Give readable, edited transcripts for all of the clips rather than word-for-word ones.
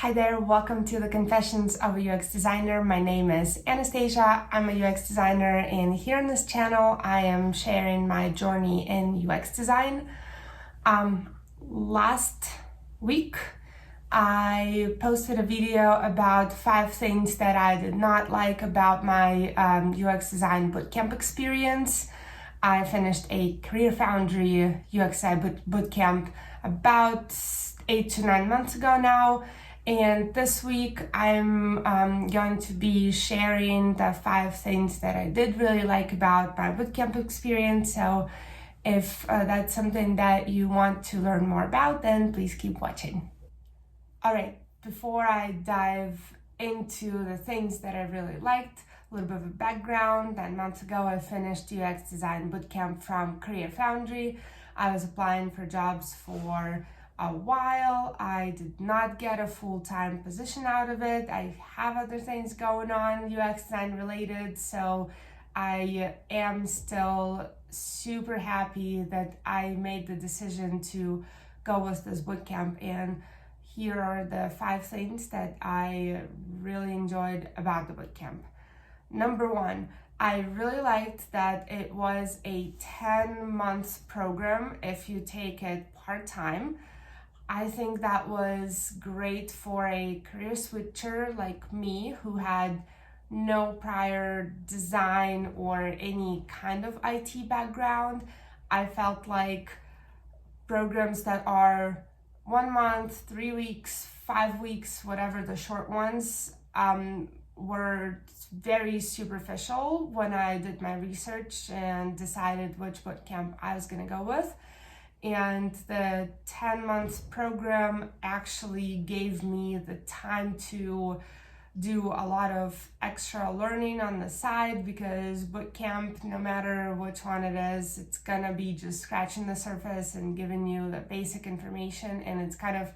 Hi there, welcome to the Confessions of a UX Designer. My name is Anastasia. I'm a UX designer, and here on this channel I am sharing my journey in UX design. Last week I posted a video about 5 things that I did not like about my UX design bootcamp experience. I finished a Career Foundry UX design bootcamp about 8 to 9 months ago now. And this week I'm going to be sharing the 5 things that I did really like about my bootcamp experience. So if that's something that you want to learn more about, then please keep watching. All right, before I dive into the things that I really liked, a little bit of a background. 9 months ago I finished UX design bootcamp from Career Foundry. I was applying for jobs for a while. I did not get a full-time position out of it. I have other things going on UX design related, so I am still super happy that I made the decision to go with this bootcamp. And here are the 5 things that I really enjoyed about the bootcamp. Number 1, I really liked that it was a 10-month program if you take it part-time. I think that was great for a career switcher like me who had no prior design or any kind of IT background. I felt like programs that are 1 month, 3 weeks, 5 weeks, whatever the short ones, were very superficial when I did my research and decided which bootcamp I was going to go with. And the 10-month program actually gave me the time to do a lot of extra learning on the side, because bootcamp, no matter which one it is, it's gonna be just scratching the surface and giving you the basic information, and it's kind of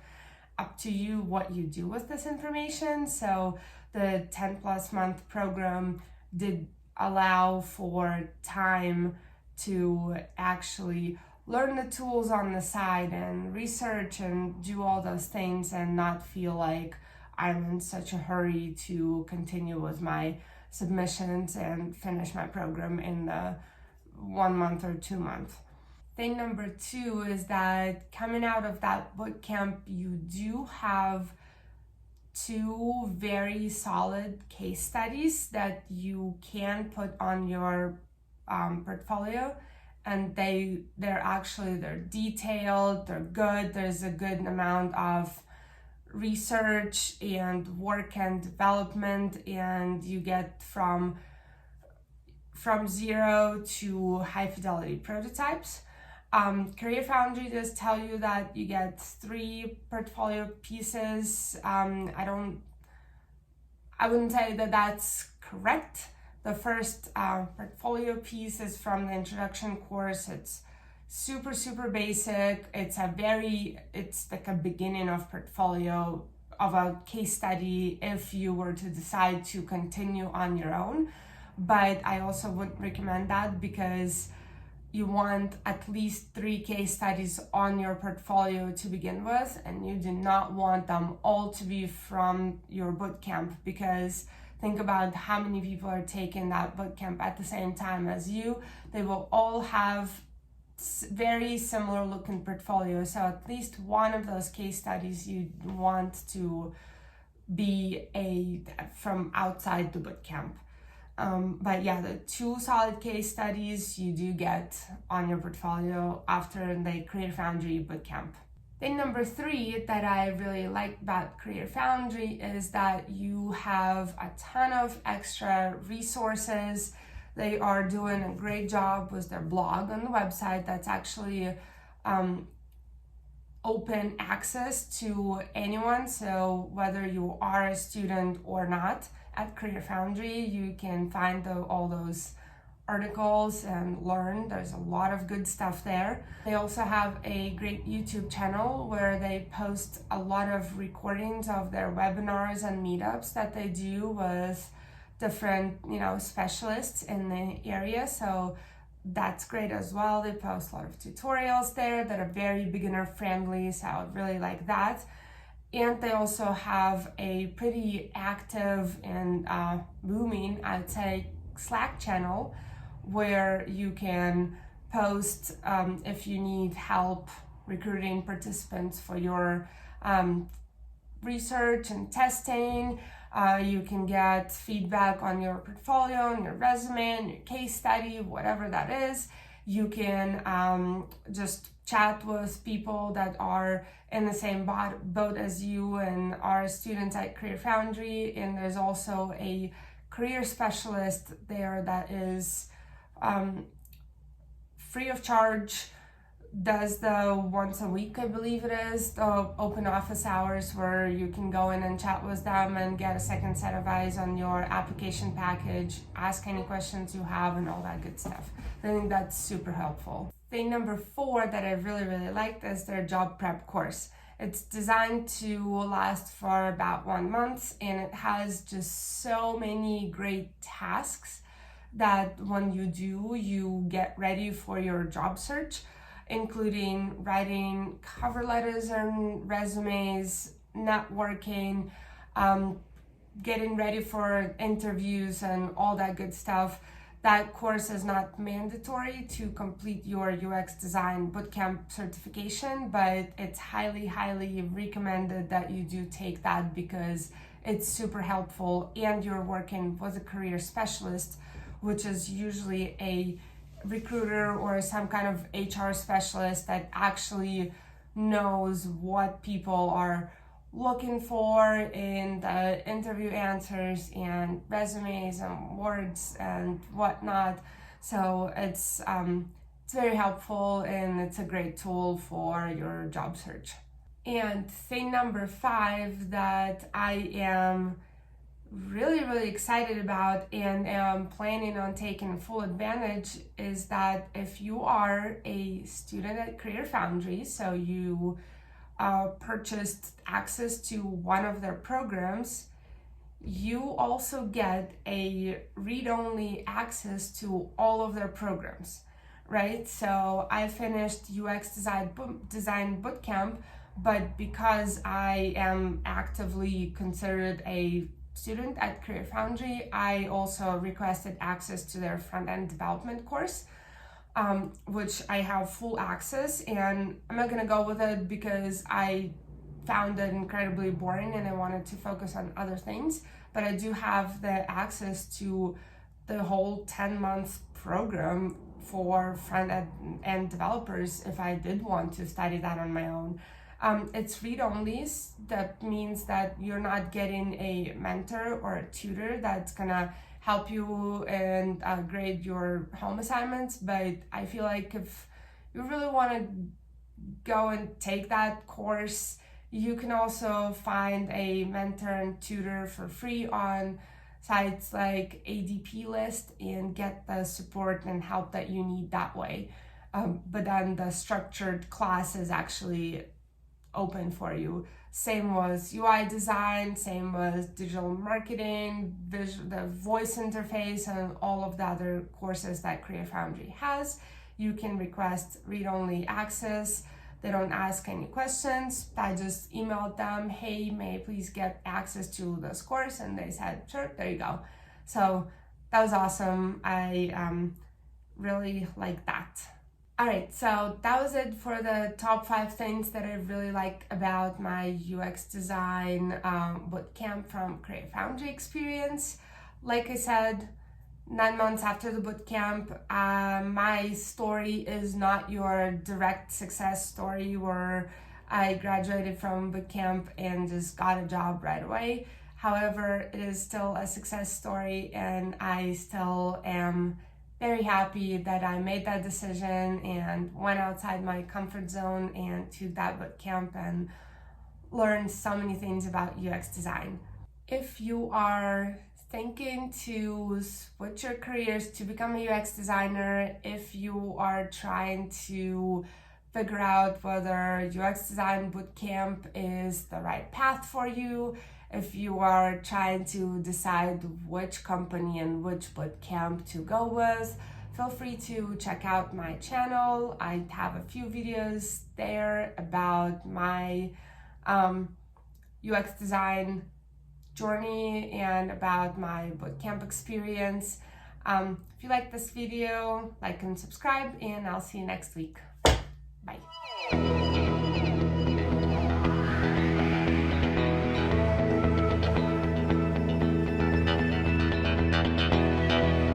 up to you what you do with this information. So the 10+ month program did allow for time to actually learn the tools on the side and research and do all those things and not feel like I'm in such a hurry to continue with my submissions and finish my program in the 1 month or 2 months. Thing number 2 is that coming out of that bootcamp, you do have 2 very solid case studies that you can put on your portfolio. And they're detailed, they're good, there's a good amount of research and work and development, and you get from 0 to high fidelity prototypes. Career Foundry does tell you that you get 3 portfolio pieces. I wouldn't say that that's correct. The first portfolio piece is from the introduction course. It's super basic. It's like a beginning of portfolio, of a case study if you were to decide to continue on your own. But I also wouldn't recommend that, because you want at least 3 case studies on your portfolio to begin with, and you do not want them all to be from your bootcamp, because think about how many people are taking that bootcamp at the same time as you. They will all have very similar looking portfolios, so at least one of those case studies you want to be from outside the bootcamp. But yeah, the 2 solid case studies you do get on your portfolio after the Career Foundry bootcamp. Thing number 3 that I really like about Career Foundry is that you have a ton of extra resources. They are doing a great job with their blog on the website that's actually open access to anyone. So whether you are a student or not at Career Foundry, you can find all those articles and learn. There's a lot of good stuff there. They also have a great YouTube channel where they post a lot of recordings of their webinars and meetups that they do with different specialists in the area. So that's great as well. They post a lot of tutorials there that are very beginner friendly, so I would really like that. And they also have a pretty active and booming, I'd say, Slack channel where you can post if you need help recruiting participants for your research and testing. You can get feedback on your portfolio and your resume and your case study, whatever that is. You can just chat with people that are in the same boat as you and are students at Career Foundry. And there's also a career specialist there that is free of charge, does the once a week, I believe it is, the open office hours where you can go in and chat with them and get a second set of eyes on your application package, ask any questions you have and all that good stuff. I think that's super helpful. Thing number 4 that I really liked is their job prep course. It's designed to last for about 1 month, and it has just so many great tasks that when you do, you get ready for your job search, including writing cover letters and resumes, networking, getting ready for interviews and all that good stuff. That course is not mandatory to complete your UX design bootcamp certification, but it's highly recommended that you do take that because it's super helpful and you're working with a career specialist, which is usually a recruiter or some kind of HR specialist that actually knows what people are looking for in the interview answers and resumes and words and whatnot. So it's very helpful and it's a great tool for your job search. And thing number 5 that I am really excited about and am planning on taking full advantage is that if you are a student at Career Foundry, so you purchased access to one of their programs, you also get a read-only access to all of their programs, right? So I finished UX design bootcamp, but because I am actively considered a student at Career Foundry, I also requested access to their front-end development course, which I have full access, and I'm not gonna go with it because I found it incredibly boring and I wanted to focus on other things, but I do have the access to the whole 10-month program for front-end developers if I did want to study that on my own. It's read-only. That means that you're not getting a mentor or a tutor that's gonna help you and grade your home assignments, but I feel like if you really want to go and take that course, you can also find a mentor and tutor for free on sites like ADP List and get the support and help that you need that way. But then the structured class is actually open for you. Same was UI design, same was digital marketing, the voice interface, and all of the other courses that Career Foundry has. You can request read-only access. They don't ask any questions. I just emailed them, hey, may I please get access to this course? And they said, sure, there you go. So that was awesome. I really like that. All right, so that was it for the top 5 things that I really like about my UX design bootcamp from Career Foundry experience. Like I said, 9 months after the bootcamp, my story is not your direct success story where I graduated from bootcamp and just got a job right away. However, it is still a success story and I still am very happy that I made that decision and went outside my comfort zone and took that bootcamp and learned so many things about UX design. If you are thinking to switch your careers to become a UX designer, if you are trying to figure out whether UX design bootcamp is the right path for you, if you are trying to decide which company and which bootcamp to go with, feel free to check out my channel. I have a few videos there about my UX design journey and about my bootcamp experience. If you like this video, like and subscribe, and I'll see you next week. Bye.